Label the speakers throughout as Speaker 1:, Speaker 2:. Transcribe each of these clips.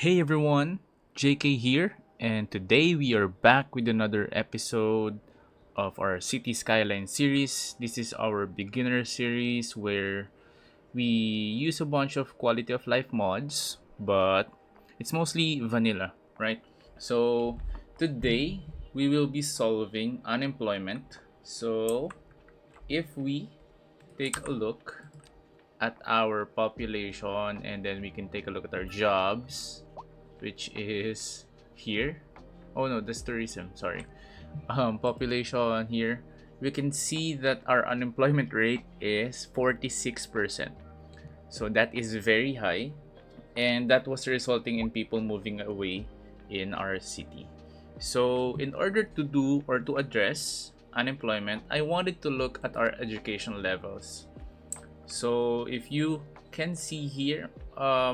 Speaker 1: Hey everyone, JayKay here, and today we are back with another episode of our City Skylines series. This is our beginner series where we use a bunch of quality of life mods, but it's mostly vanilla, right? So today we will be solving unemployment. So if we take a look at our population and then we can take a look at our jobs, which is here. Oh no, that's tourism. Sorry. Population here. We can see that our unemployment rate is 46%. So that is very high, and that was resulting in people moving away in our city. So, in order to do or to address unemployment, I wanted to look at our education levels. So if you can see here,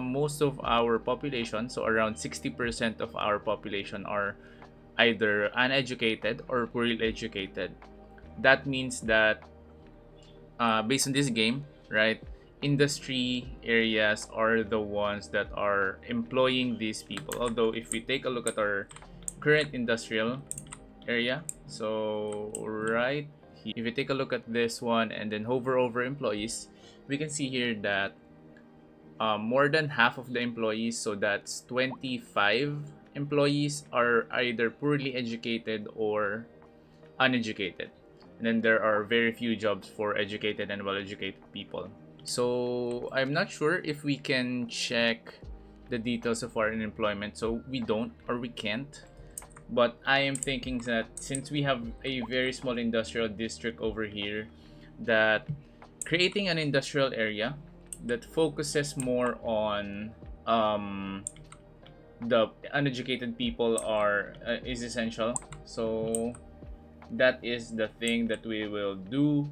Speaker 1: most of our population, so around 60% of our population, are either uneducated or poorly educated. That means that based on this game, right, industry areas are the ones that are employing these people. Although if we take a look at our current industrial area, so right here, if you take a look at this one and then hover over employees, we can see here that more than half of the employees, so that's 25 employees, are either poorly educated or uneducated. And then there are very few jobs for educated and well educated people. So I'm not sure if we can check the details of our unemployment. So we don't or we can't. But I am thinking that since we have a very small industrial district over here, that creating an industrial area that focuses more on the uneducated people are is essential. So that is the thing that we will do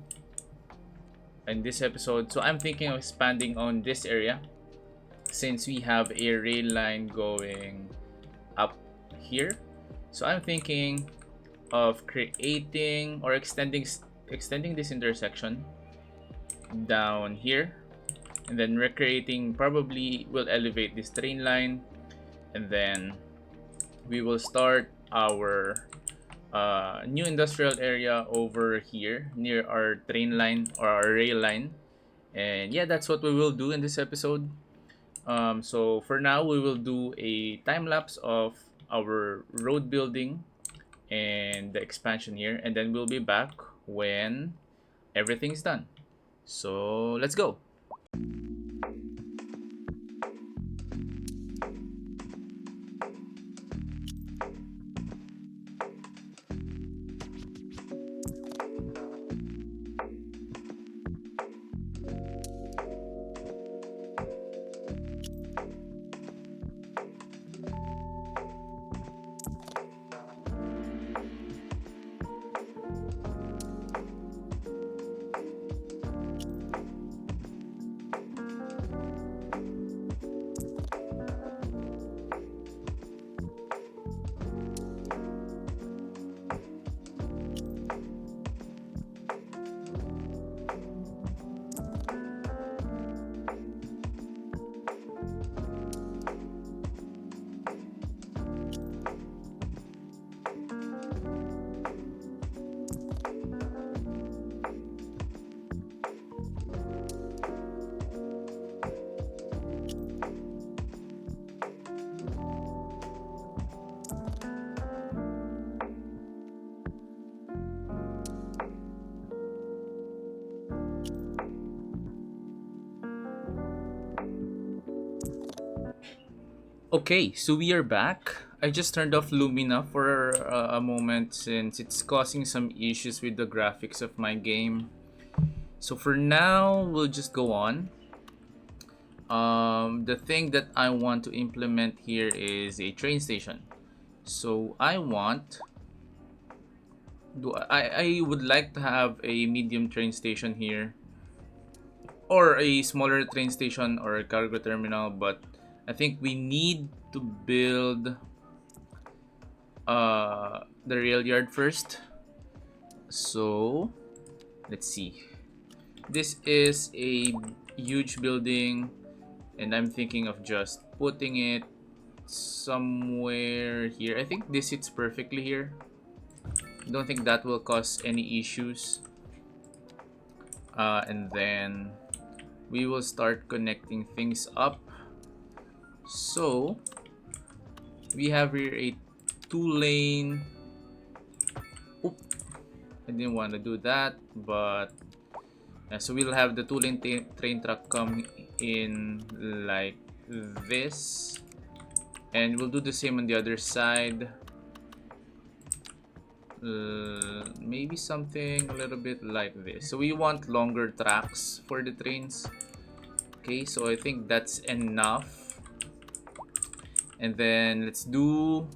Speaker 1: in this episode. So I'm thinking of expanding on this area since we have a rail line going up here. So I'm thinking of creating or extending this intersection down here, and then recreating, probably will elevate this train line, and then we will start our new industrial area over here near our train line or our rail line. And yeah, that's what we will do in this episode. So for now, we will do a time lapse of our road building and the expansion here, and then we'll be back when everything's done. So let's go. Okay, so we are back. I just turned off Lumina for a moment since it's causing some issues with the graphics of my game. So for now, we'll just go on. The thing that I want to implement here is a train station. So I would like to have a medium train station here, or a smaller train station or a cargo terminal, but I think we need to build the rail yard first. So let's see. This is a huge building, and I'm thinking of just putting it somewhere here. I think this sits perfectly here. Don't think that will cause any issues. And then we will start connecting things up. So we have here a 2-lane. Oop, I didn't want to do that, but so we'll have the 2-lane train track come in like this, and we'll do the same on the other side. Maybe something a little bit like this. So we want longer tracks for the trains. Okay, so I think that's enough. And then let's do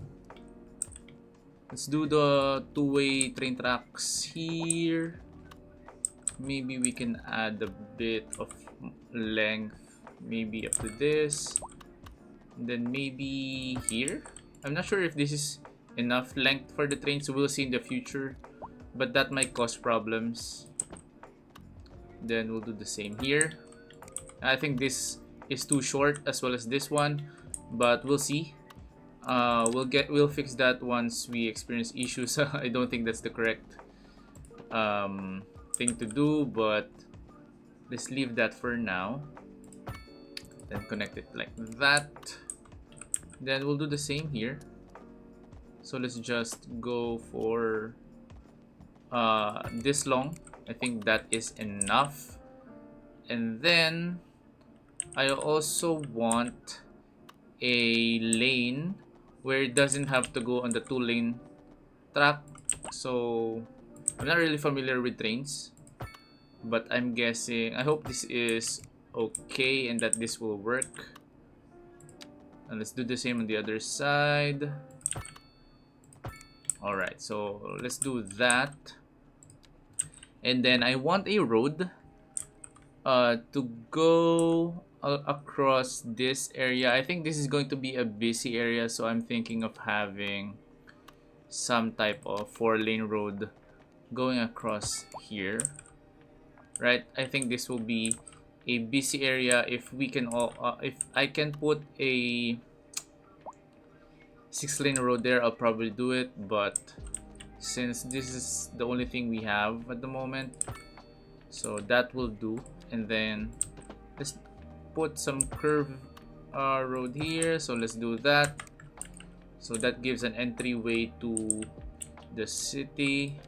Speaker 1: the 2-way train tracks here. Maybe we can add a bit of length, maybe up to this, and then maybe here. I'm not sure if this is enough length for the train, so we'll see in the future, but that might cause problems. Then we'll do the same here. I think this is too short, as well as this one, but we'll see. We'll fix that once we experience issues. I don't think that's the correct thing to do, but let's leave that for now. Then connect it like that. Then we'll do the same here. So let's just go for this long. I think that is enough. And then I also want a lane where it doesn't have to go on the 2-lane track. So I'm not really familiar with trains, but I'm guessing, I hope this is okay and that this will work. And let's do the same on the other side. Alright, so let's do that. And then I want a road to go across this area. I think this is going to be a busy area, so I'm thinking of having some type of 4-lane road going across here. Right, I think this will be a busy area. If we can if I can put a 6-lane road there, I'll probably do it, but since this is the only thing we have at the moment, so that will do. And then let's put some curved road here, so let's do that. So that gives an entryway to the city.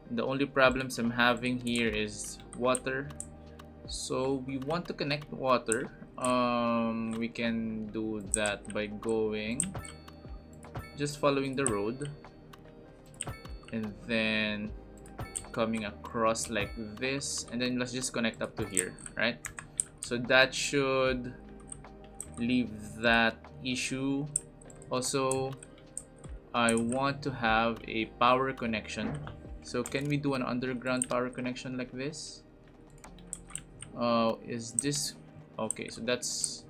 Speaker 1: The only problems I'm having here is water, so we want to connect water. We can do that by going, just following the road, and then coming across like this, and then let's just connect up to here, right? So that should leave that issue. Also, I want to have a power connection. So can we do an underground power connection like this? Is this okay? So that's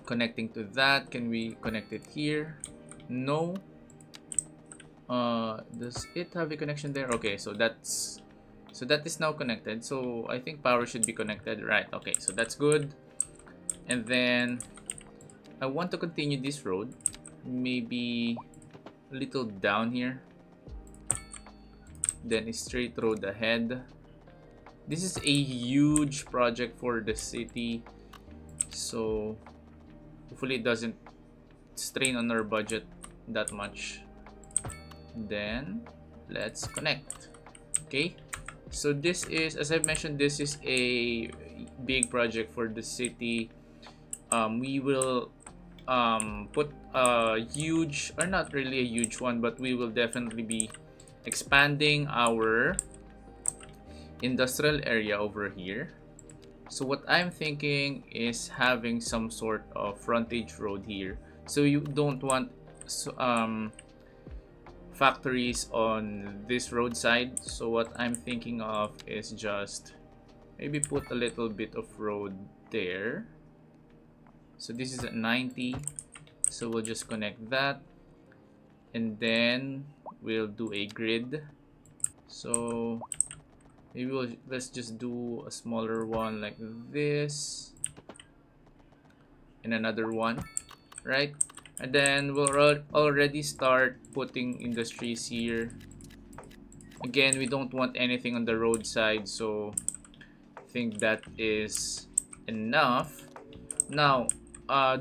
Speaker 1: connecting to that. Can we connect it here? No. Does it have a connection there? Okay, so that is now connected. So I think power should be connected, right? Okay, so that's good. And then I want to continue this road, maybe a little down here, then a straight road ahead. This is a huge project for the city, so hopefully it doesn't strain on our budget that much. Then let's connect. Okay, so this is, as I've mentioned, this is a big project for the city. We will put a huge, or not really a huge one, but we will definitely be expanding our industrial area over here. So what I'm thinking is having some sort of frontage road here, so you don't want factories on this roadside. So what I'm thinking of is just maybe put a little bit of road there. So this is at 90, so we'll just connect that, and then we'll do a grid. So maybe let's just do a smaller one like this. and another one, right? And then we'll already start putting industries here. Again, we don't want anything on the roadside, so I think that is enough. Now,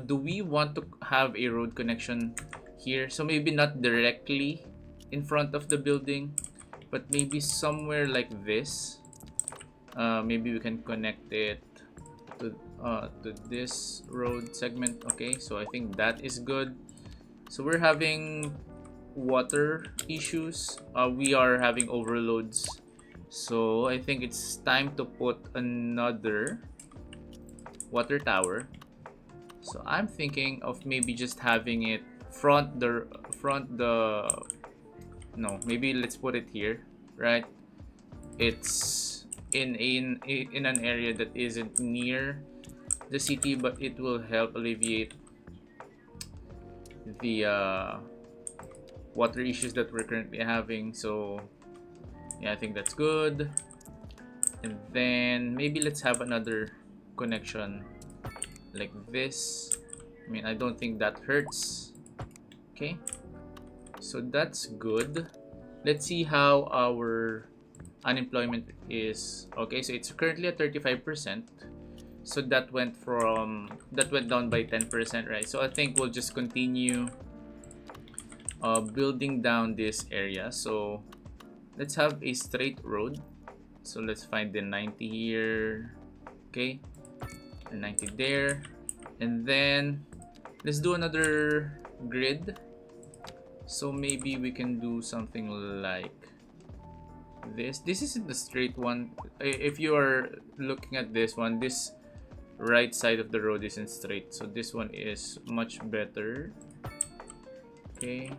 Speaker 1: do we want to have a road connection here? So maybe not directly in front of the building, but maybe somewhere like this. Maybe we can connect it to this road segment. Okay, so I think that is good. So we're having water issues. We are having overloads. So I think it's time to put another water tower. So I'm thinking of maybe just having it front the no, maybe let's put it here, right? It's in an area that isn't near the city, but it will help alleviate the water issues that we're currently having. So yeah, I think that's good. And then maybe let's have another connection like this. I mean, I don't think that hurts. Okay, so that's good. Let's see how our unemployment is. Okay, so it's currently at 35%. So that went down by 10%, right? So I think we'll just continue building down this area. So let's have a straight road. So let's find the 90 here. Okay, and 90 there, and then let's do another grid. So maybe we can do something like this. This isn't the straight one. If you are looking at this one, this right side of the road isn't straight, so this one is much better. Okay,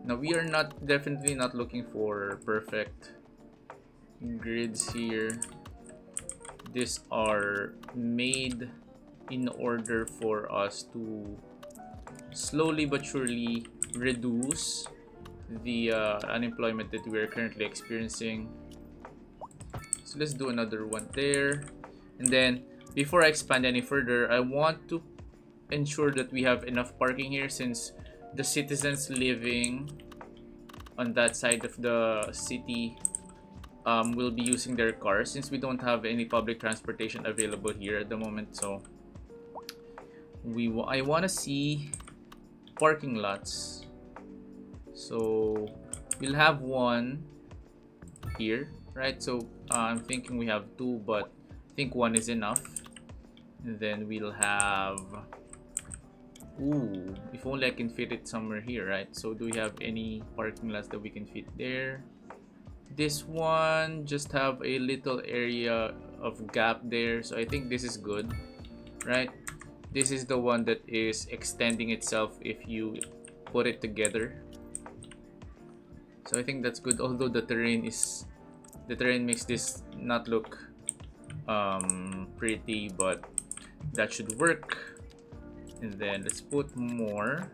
Speaker 1: now we are definitely not looking for perfect grids here. These are made in order for us to slowly but surely reduce the unemployment that we are currently experiencing. So let's do another one there. And then before I expand any further, I want to ensure that we have enough parking here, since the citizens living on that side of the city will be using their cars, since we don't have any public transportation available here at the moment. So I want to see parking lots. So we'll have one here, right? So I'm thinking we have two, but I think one is enough. And then we'll have, ooh, if only I can fit it somewhere here, right? So do we have any parking lots that we can fit there? This one just have a little area of gap there, so I think this is good, right? This is the one that is extending itself if you put it together. So I think that's good, although the terrain makes this not look pretty, but that should work. And then let's put more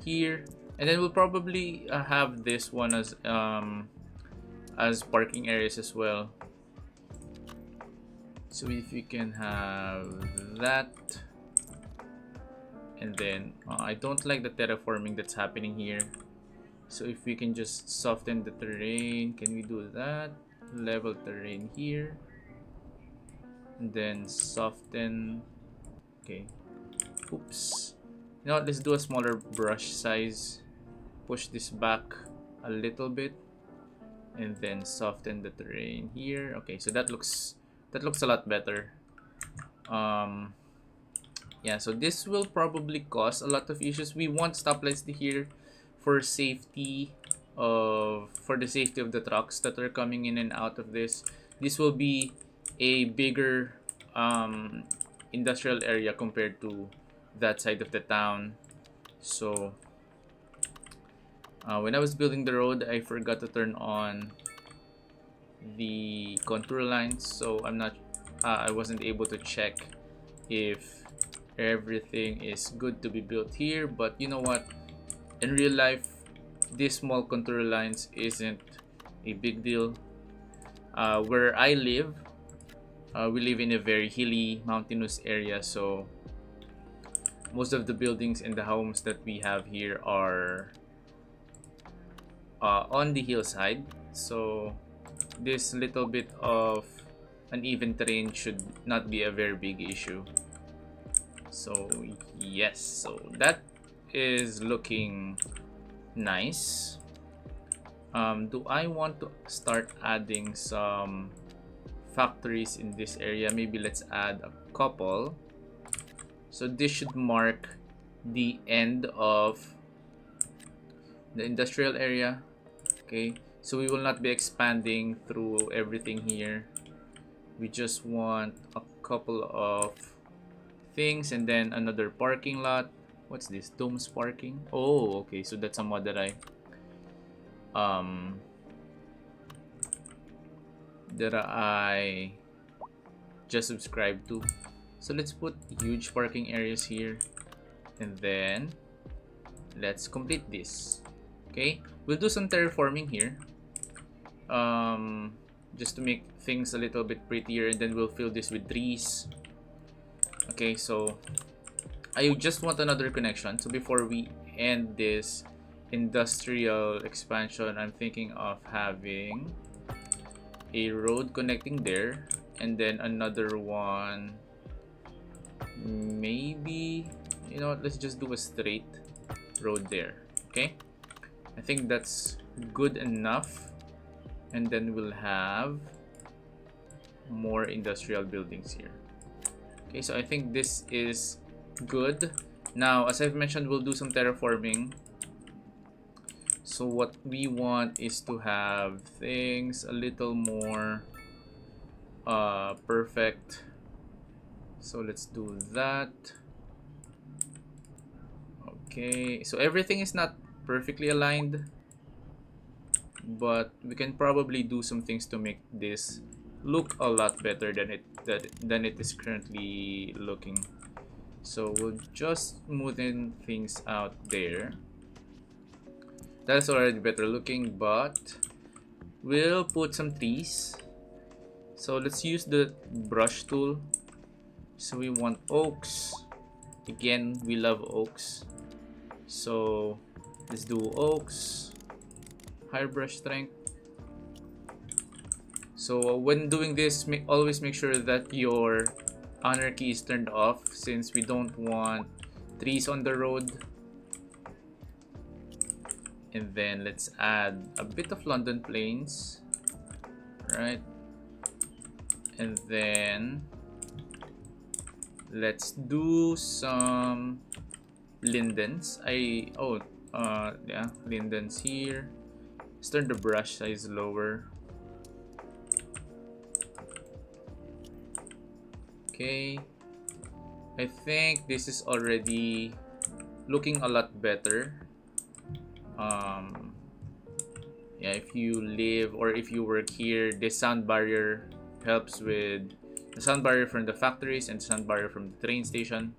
Speaker 1: here, and then we'll probably have this one as parking areas as well. So if we can have that, and then I don't like the terraforming that's happening here. So if we can just soften the terrain, can we do that? Level terrain here, and then soften. Okay, oops. You know what, let's do a smaller brush size. Push this back a little bit, and then soften the terrain here. Okay, so that looks a lot better. Yeah, so this will probably cause a lot of issues. We want stoplights here for safety for the safety of the trucks that are coming in and out of this. This will be a bigger industrial area compared to that side of the town. So when I was building the road, I forgot to turn on the contour lines, so I wasn't able to check if everything is good to be built here. But you know what, in real life, these small contour lines isn't a big deal. Where I live, We live in a very hilly, mountainous area, so most of the buildings and the homes that we have here are on the hillside. So this little bit of uneven terrain should not be a very big issue. So yes, so that is looking nice. Do I want to start adding some factories in this area? Maybe let's add a couple. So this should mark the end of the industrial area. Okay, so we will not be expanding through everything here. We just want a couple of things and then another parking lot. What's this? Domes parking? Oh, okay, so that's a mod that I just subscribed to. So let's put huge parking areas here, and then let's complete this. Okay, we'll do some terraforming here, just to make things a little bit prettier, and then we'll fill this with trees. Okay, so I just want another connection. So before we end this industrial expansion, I'm thinking of having a road connecting there, and then another one. Maybe, you know what, let's just do a straight road there. Okay, I think that's good enough, and then we'll have more industrial buildings here. Okay, so I think this is good. Now, as I've mentioned, we'll do some terraforming. So what we want is to have things a little more perfect. So let's do that. Okay, so everything is not perfectly aligned, but we can probably do some things to make this look a lot better than it is currently looking. So we'll just smoothen things out there. That's already better looking, but we'll put some trees. So let's use the brush tool. So we want oaks. Again, we love oaks. So let's do oaks. Higher brush strength. So when doing this, always make sure that your anarchy is turned off, since we don't want trees on the road. And then let's add a bit of London plains, right? And then let's do some lindens. Yeah, lindens here. Let's turn the brush size lower. Okay, I think this is already looking a lot better. Yeah, if you live or if you work here, this sound barrier helps with the sound barrier from the factories and the sound barrier from the train station.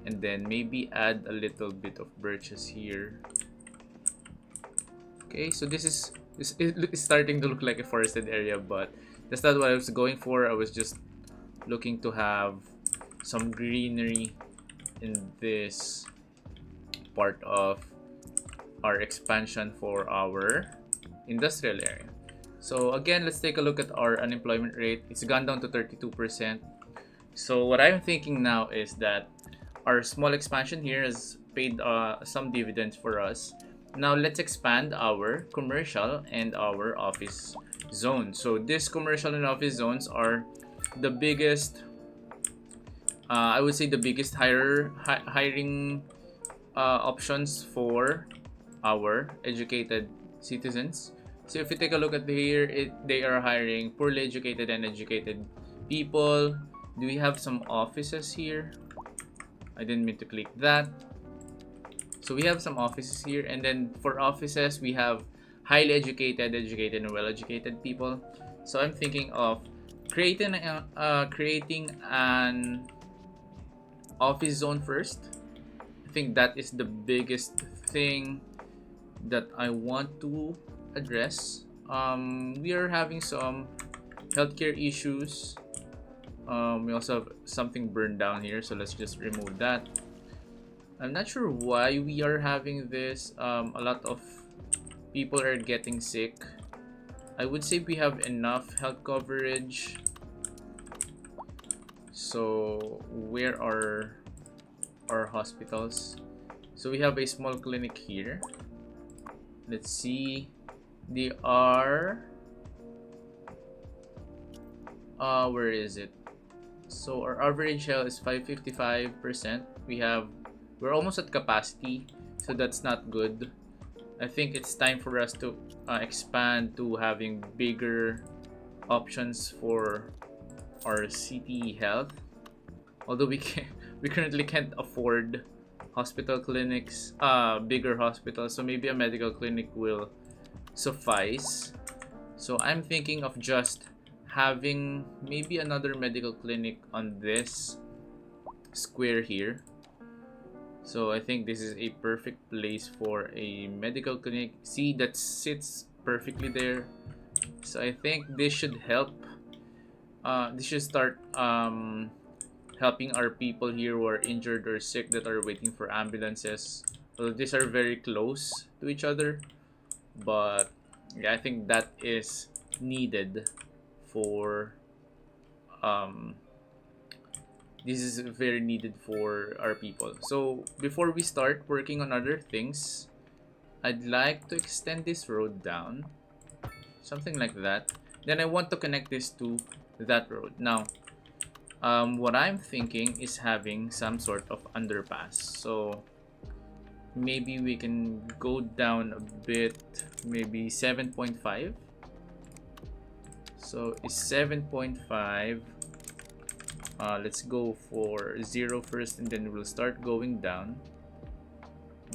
Speaker 1: And then maybe add a little bit of birches here. Okay, so this is starting to look like a forested area, but that's not what I was going for. I was just looking to have some greenery in this part of our expansion for our industrial area. So again, let's take a look at our unemployment rate. It's gone down to 32%. So what I'm thinking now is that our small expansion here has paid some dividends for us. Now let's expand our commercial and our office zone. So this commercial and office zones are the biggest, I would say the biggest hiring options for our educated citizens. So if you take a look at here, they are hiring poorly educated and educated people. Do we have some offices here? I didn't mean to click that. So we have some offices here, and then for offices we have highly educated, educated, and well-educated people. So I'm thinking of creating an office zone first. I think that is the biggest thing that I want to address. We are having some healthcare issues We also have something burned down here, so let's just remove that. I'm not sure why we are having this. A lot of people are getting sick. I would say we have enough health coverage. So where are our hospitals? So we have a small clinic here. Let's see. They are where is it? So our average health is 555%. We're almost at capacity, so that's not good. I think it's time for us to expand to having bigger options for our city health. Although we currently can't afford hospital clinics, bigger hospitals, so maybe a medical clinic will suffice. So I'm thinking of just having maybe another medical clinic on this square here. So I think this is a perfect place for a medical clinic. See, that sits perfectly there. So I think this should help. This should start helping our people here who are injured or sick that are waiting for ambulances. So these are very close to each other, but yeah, I think that is needed for this is very needed for our people. So before we start working on other things, I'd like to extend this road down, something like that. Then I want to connect this to that road. Now, what I'm thinking is having some sort of underpass. So maybe we can go down a bit, maybe 7.5. So is 7.5. Let's go for 0 first, and then we'll start going down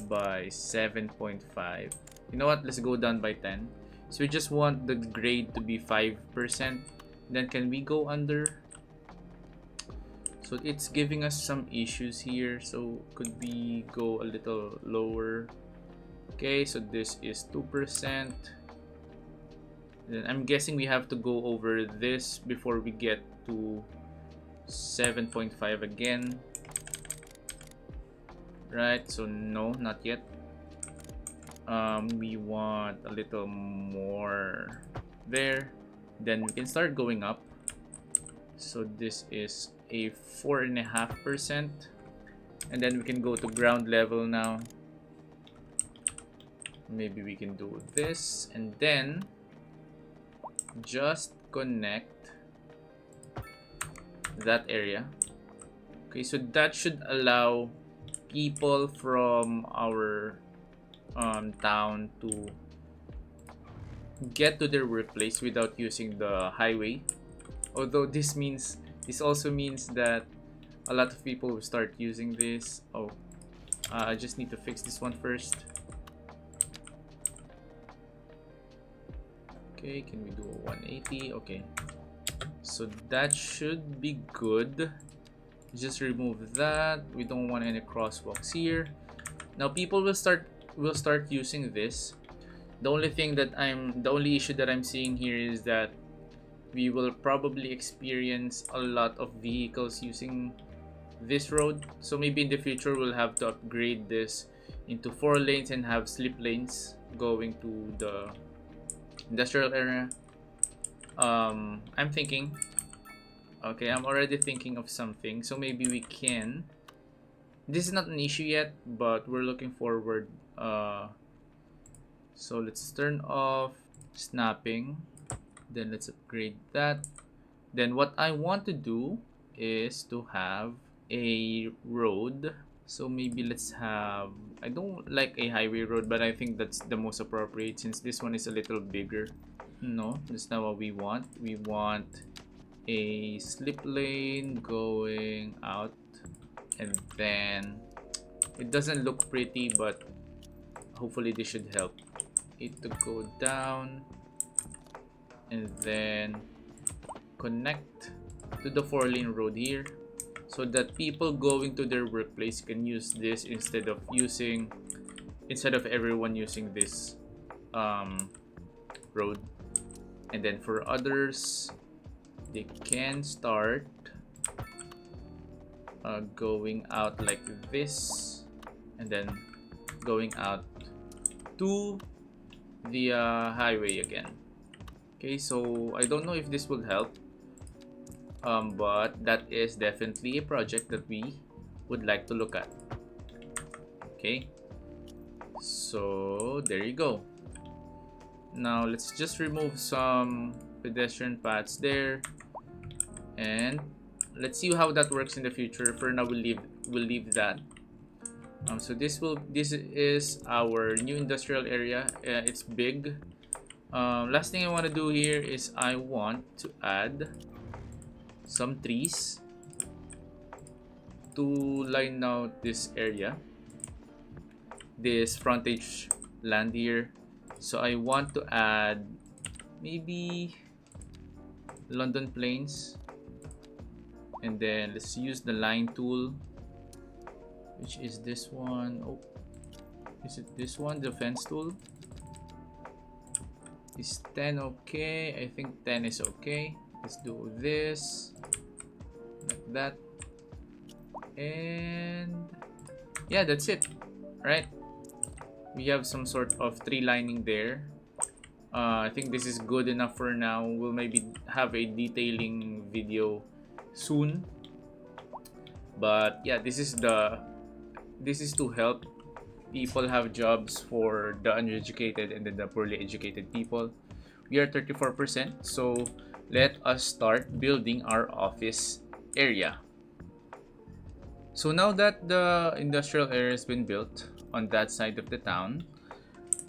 Speaker 1: by 7.5. You know what? Let's go down by 10. So we just want the grade to be 5%. Then can we go under? So it's giving us some issues here. So could we go a little lower? Okay, so this is 2%. Then I'm guessing we have to go over this before we get to 7.5 again. Right, so no, not yet. We want a little more there. Then we can start going up. So this is a 4.5%. And then we can go to ground level now. Maybe we can do this and then just connect that area. Okay, so that should allow people from our town to get to their workplace without using the highway. Although this also means that a lot of people will start using this. I just need to fix this one first. Okay, can we do a 180? Okay, so that should be good. Just remove that. We don't want any crosswalks here. Now people will start using this. The only issue that I'm seeing here is that we will probably experience a lot of vehicles using this road. So maybe in the future we'll have to upgrade this into 4 lanes and have slip lanes going to the industrial area. I'm thinking, okay, I'm already thinking of something. So maybe we can, this is not an issue yet, but we're looking forward. So let's turn off snapping, then let's upgrade that. Then what I want to do is to have a road. So maybe let's have, I don't like a highway road, but I think that's the most appropriate since this one is a little bigger. No, that's not what we want. We want a slip lane going out, and then it doesn't look pretty, but hopefully this should help it to go down and then connect to the 4-lane road here, so that people going to their workplace can use this instead of everyone using this road. And then for others, they can start going out like this, and then going out to the highway again. Okay, so I don't know if this will help, but that is definitely a project that we would like to look at. Okay, so there you go. Now let's just remove some pedestrian paths there, and let's see how that works in the future. For now, we'll leave that. So this is our new industrial area. It's big. Last thing I want to do here is I want to add some trees to line out this area, this frontage land here. So I want to add maybe London plains, and then let's use the line tool, which is this one. Oh, is it this one, the fence tool? Is 10 okay? I think 10 is okay. Let's do this like that, and yeah, that's it, right? We have some sort of tree lining there. I think this is good enough for now. We'll maybe have a detailing video soon, but yeah, this is to help people have jobs for the uneducated and then the poorly educated people. We are 34%, so let us start building our office area. So now that the industrial area has been built on that side of the town,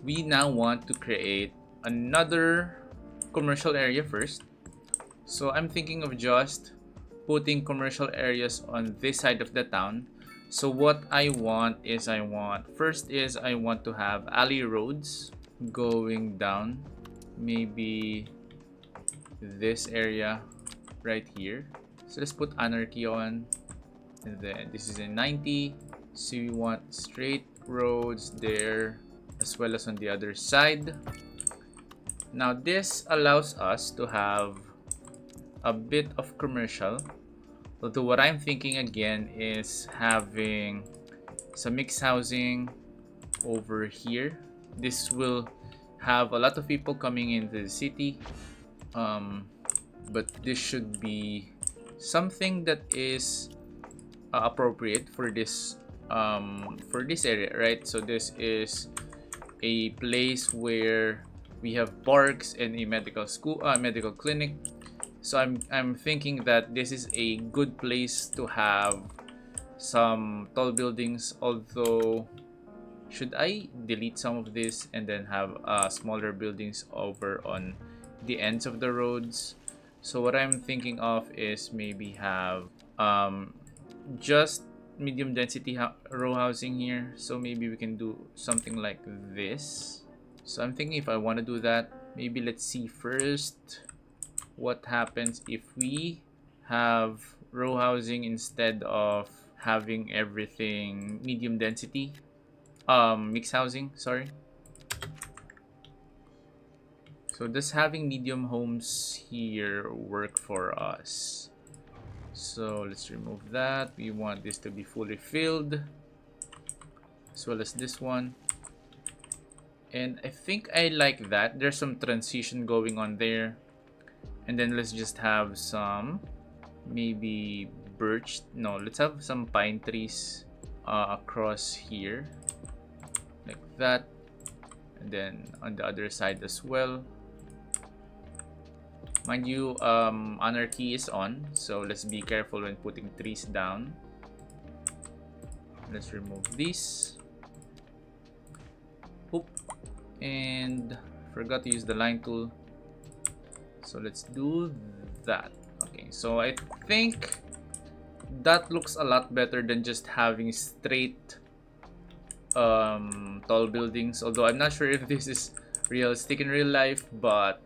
Speaker 1: we now want to create another commercial area first. So I'm thinking of just putting commercial areas on this side of the town. So what I want first is I want to have alley roads going down, maybe this area right here. So let's put anarchy on, and then this is a 90. So we want straight roads there as well as on the other side. Now this allows us to have a bit of commercial, although what I'm thinking again is having some mixed housing over here. This will have a lot of people coming into the city, but this should be something that is appropriate for this area, right? So this is a place where we have parks and a medical school, medical clinic. So I'm thinking that this is a good place to have some tall buildings. Although, should I delete some of this and then have smaller buildings over on the ends of the roads? So what I'm thinking of is maybe have just medium density row housing here. So maybe we can do something like this. So I'm thinking if I want to do that, maybe let's see first what happens if we have row housing instead of having everything medium density, mixed housing, sorry. So does having medium homes here work for us? So let's remove that. We want this to be fully filled, as well as this one. And I think I like that. There's some transition going on there. And then let's just have some maybe birch. No, let's have some pine trees across here, like that. And then on the other side as well. Mind you, anarchy is on, so let's be careful when putting trees down. Let's remove these. Oop. And forgot to use the line tool. So let's do that. Okay, so I think that looks a lot better than just having straight tall buildings. Although I'm not sure if this is realistic in real life, but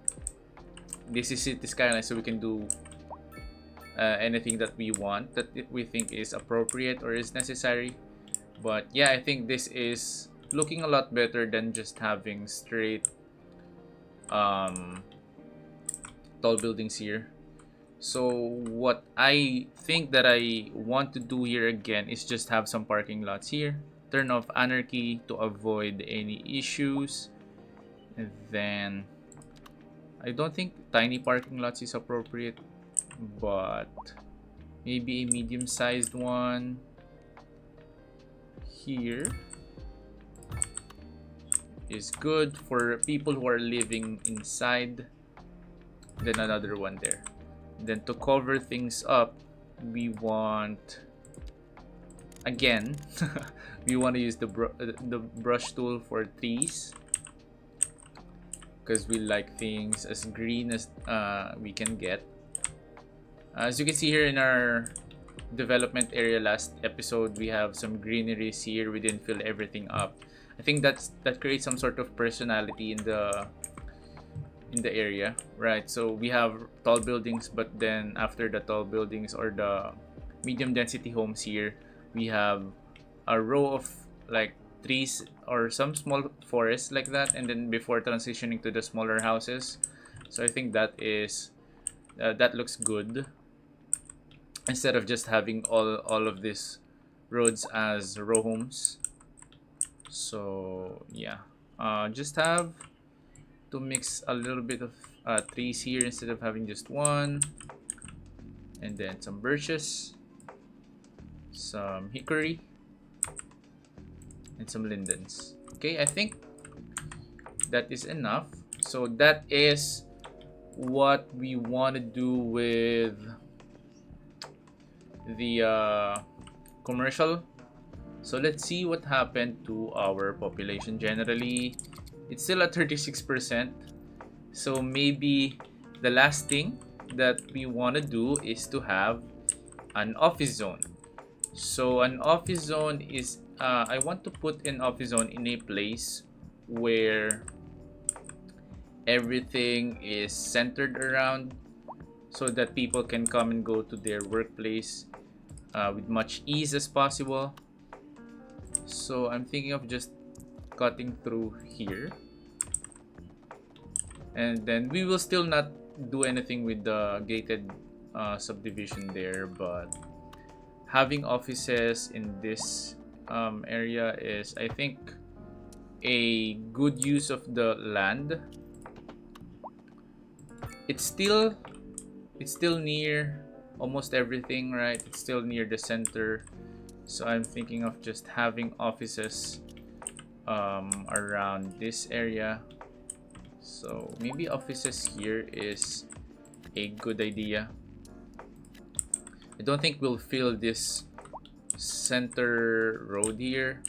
Speaker 1: this is Cities Skylines, so we can do anything that we want, that we think is appropriate or is necessary. But yeah, I think this is looking a lot better than just having straight tall buildings here. So what I think that I want to do here again is just have some parking lots here. Turn off anarchy to avoid any issues. And then I don't think tiny parking lots is appropriate, but maybe a medium-sized one here is good for people who are living inside. Then another one there. Then to cover things up, we want again we want to use the brush tool for trees because we like things as green as we can get. As you can see here in our development area last episode, we have some greeneries here. We didn't fill everything up. I think that creates some sort of personality in the area, right? So we have tall buildings, but then after the tall buildings or the medium density homes here, we have a row of like trees or some small forests like that, and then before transitioning to the smaller houses. So I think that is that looks good instead of just having all of these roads as row homes. So yeah, just have to mix a little bit of trees here instead of having just one, and then some birches, some hickory, and some lindens. Okay, I think that is enough. So that is what we want to do with the commercial. So let's see what happened to our population generally. It's still at 36%. So maybe the last thing that we want to do is to have an office zone. So an office zone is I want to put an office zone in a place where everything is centered around, so that people can come and go to their workplace with much ease as possible. So I'm thinking of just cutting through here, and then we will still not do anything with the gated subdivision there, but having offices in this area is, I think, a good use of the land. It's still near almost everything, right? It's still near the center. So I'm thinking of just having offices around this area. So maybe offices here is a good idea. I don't think we'll fill this center road here.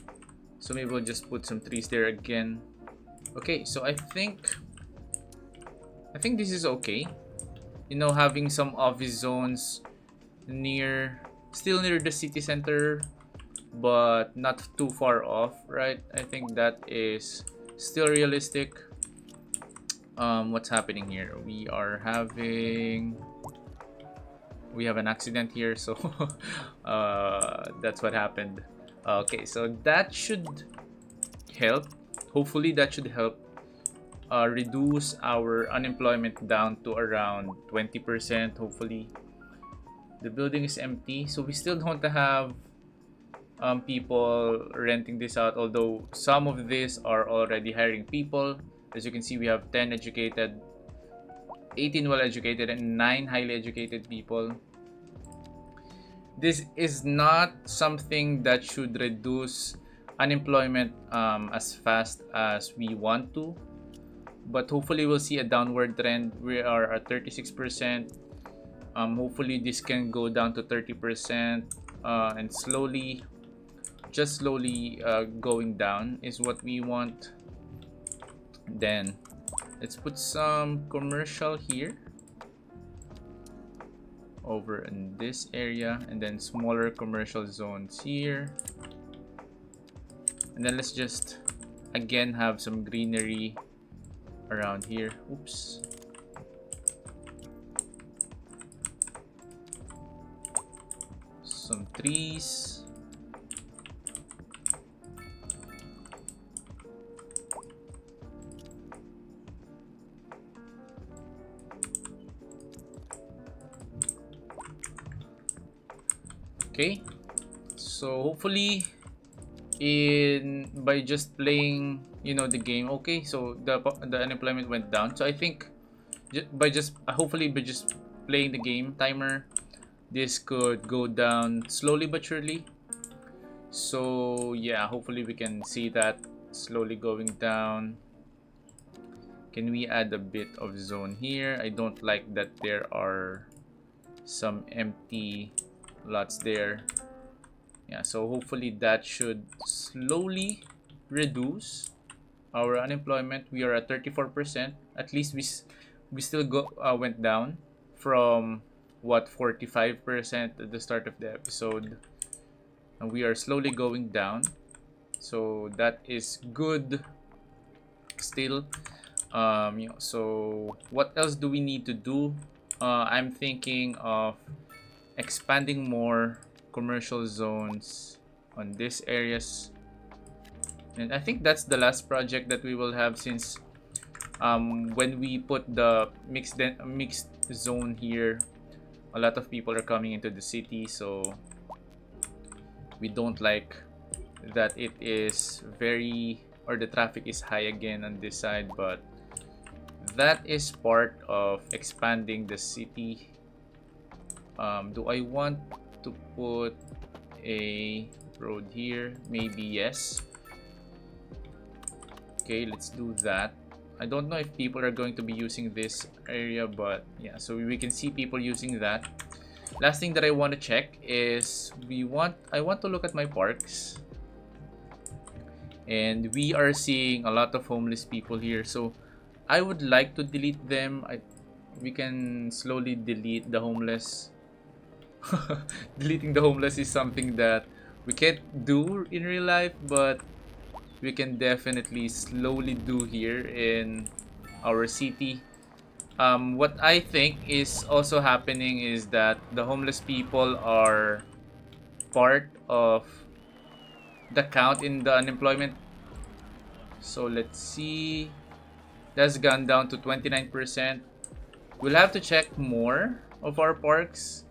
Speaker 1: So maybe we'll just put some trees there again. Okay, so I think this is okay. You know, having some office zones still near the city center, but not too far off, right? I think that is still realistic. What's happening here? We have an accident here, so that's what happened. Okay, so that should help. Hopefully that should help reduce our unemployment down to around 20%. Hopefully the building is empty, so we still don't have people renting this out, although some of these are already hiring people. As you can see, we have 10 educated, 18 well-educated, and 9 highly educated people. This is not something that should reduce unemployment as fast as we want to, but hopefully we'll see a downward trend. We are at 36%. Hopefully this can go down to 30%, and slowly going down is what we want. Then let's put some commercial here over in this area, and then smaller commercial zones here, and then let's just again have some greenery around here. Oops. Some trees. Okay, so hopefully by just playing, you know, the game. Okay, so the unemployment went down. So I think hopefully by just playing the game timer, this could go down slowly but surely. So yeah, hopefully we can see that slowly going down. Can we add a bit of zone here? I don't like that there are some empty lots there. Yeah, so hopefully that should slowly reduce our unemployment. We are at 34%. At least we still went down from what, 45% at the start of the episode, and we are slowly going down. So that is good still. So what else do we need to do? I'm thinking of expanding more commercial zones on these areas, and I think that's the last project that we will have, since when we put the mixed zone here, a lot of people are coming into the city, so we don't like that it is very, or the traffic is high again on this side. But that is part of expanding the city. Do I want to put a road here? Maybe yes. Okay, let's do that. I don't know if people are going to be using this area, but yeah, so we can see people using that. Last thing that I want to check is I want to look at my parks, and we are seeing a lot of homeless people here, so I would like to delete them. We can slowly delete the homeless. Deleting the homeless is something that we can't do in real life, but we can definitely slowly do here in our city. What I think is also happening is that the homeless people are part of the count in the unemployment. So let's see. That's gone down to 29%. We'll have to check more of our parks.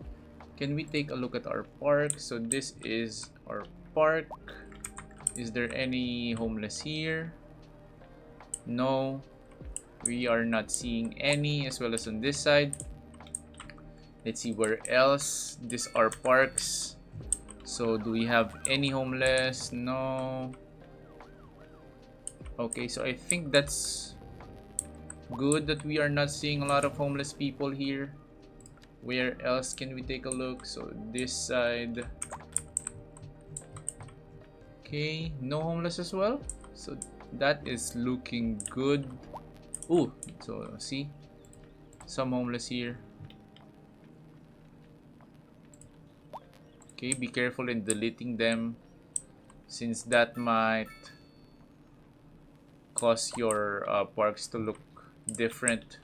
Speaker 1: Can we take a look at our park? So this is our park. Is there any homeless here? No. We are not seeing any, as well as on this side. Let's see where else. These are parks. So do we have any homeless? No. Okay, so I think that's good that we are not seeing a lot of homeless people here. Where else can we take a look? So this side. Okay, no homeless as well. So that is looking good. Ooh, so see, some homeless here. Okay, be careful in deleting them, since that might cause your parks to look different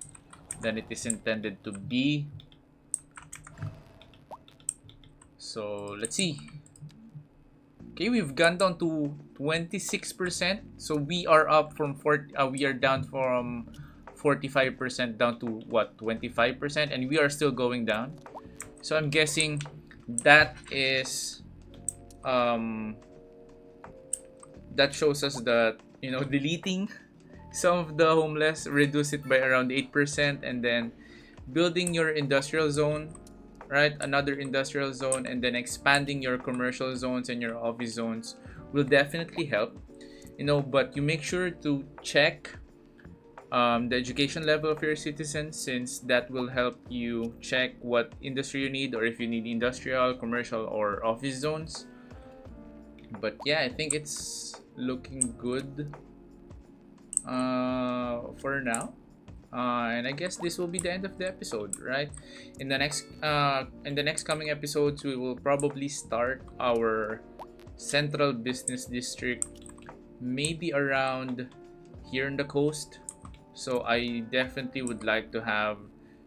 Speaker 1: than it is intended to be. So let's see. Okay, we've gone down to 26%. So we are up from we are down from 45% down to what, 25%, and we are still going down. So I'm guessing that is that shows us that, you know, deleting some of the homeless, reduce it by around 8%, and then building your industrial zone, right? Another industrial zone, and then expanding your commercial zones and your office zones will definitely help, you know. But you make sure to check the education level of your citizens, since that will help you check what industry you need, or if you need industrial, commercial, or office zones. But yeah, I think it's looking good for now. And I guess this will be the end of the episode, right? In the next coming episodes, we will probably start our central business district, maybe around here in the coast. So I definitely would like to have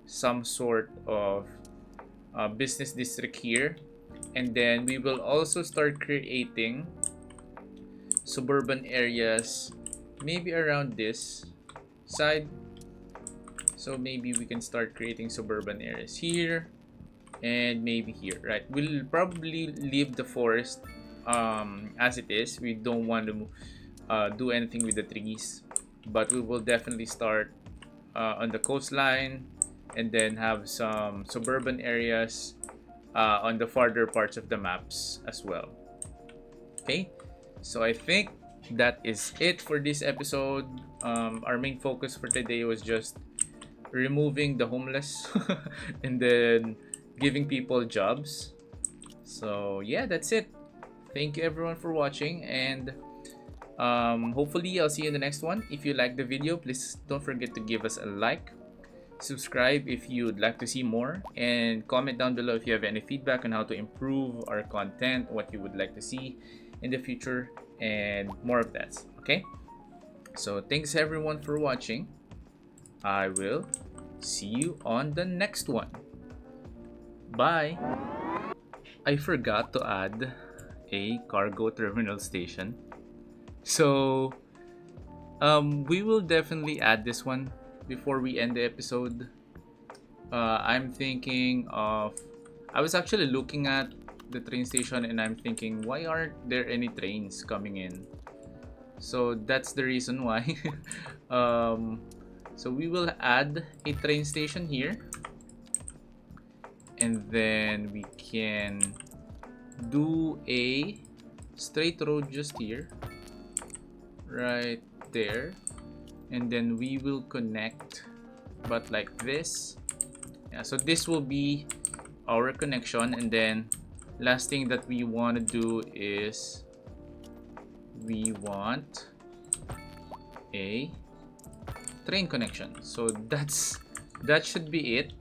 Speaker 1: some sort of business district here, and then we will also start creating suburban areas, maybe around this side. So maybe we can start creating suburban areas here, and maybe here, right? We'll probably leave the forest as it is. We don't want to do anything with the trees, but we will definitely start on the coastline and then have some suburban areas on the farther parts of the maps as well. Okay, so I think that is it for this episode. Our main focus for today was just removing the homeless and then giving people jobs. So yeah, that's it. Thank you everyone for watching, and hopefully I'll see you in the next one. If you like the video, please don't forget to give us a like, subscribe if you'd like to see more, and comment down below if you have any feedback on how to improve our content, what you would like to see in the future, and more of that. Okay, so thanks everyone for watching. I will see you on the next one. Bye. I forgot to add a cargo terminal station, so we will definitely add this one before we end the episode. I'm thinking of. I was actually looking at the train station and I'm thinking, why aren't there any trains coming in? So that's the reason why. um, so we will add a train station here, and then we can do a straight road just here, right there, and then we will connect, but like this. Yeah, so this will be our connection, and then last thing that we want to do is we want a train connection. So that should be it.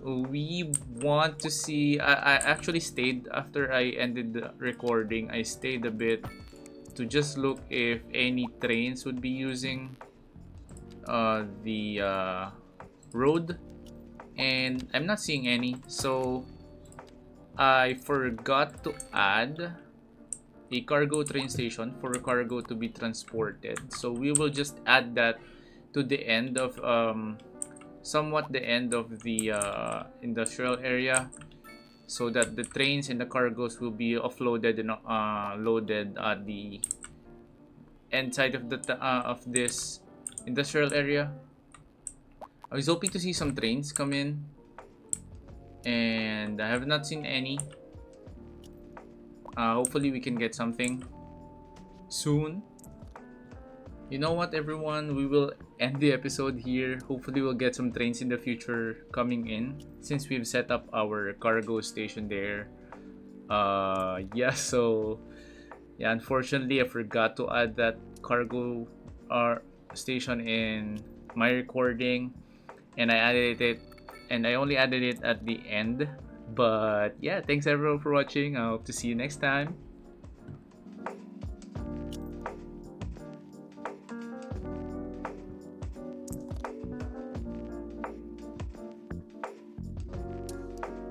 Speaker 1: We want to see. I actually stayed after I ended the recording. I stayed a bit to just look if any trains would be using the road, and I'm not seeing any. So I forgot to add a cargo train station for cargo to be transported. So we will just add that to the end of somewhat the end of the industrial area, so that the trains and the cargos will be offloaded and loaded at the end side of the of this industrial area. I was hoping to see some trains come in, and I have not seen any. Hopefully we can get something soon. You know what, everyone? We will end the episode here. Hopefully we'll get some trains in the future coming in, since we've set up our cargo station there. Yeah, so yeah, unfortunately I forgot to add that cargo station in my recording, and I only added it at the end. But yeah, thanks everyone for watching. I hope to see you next time.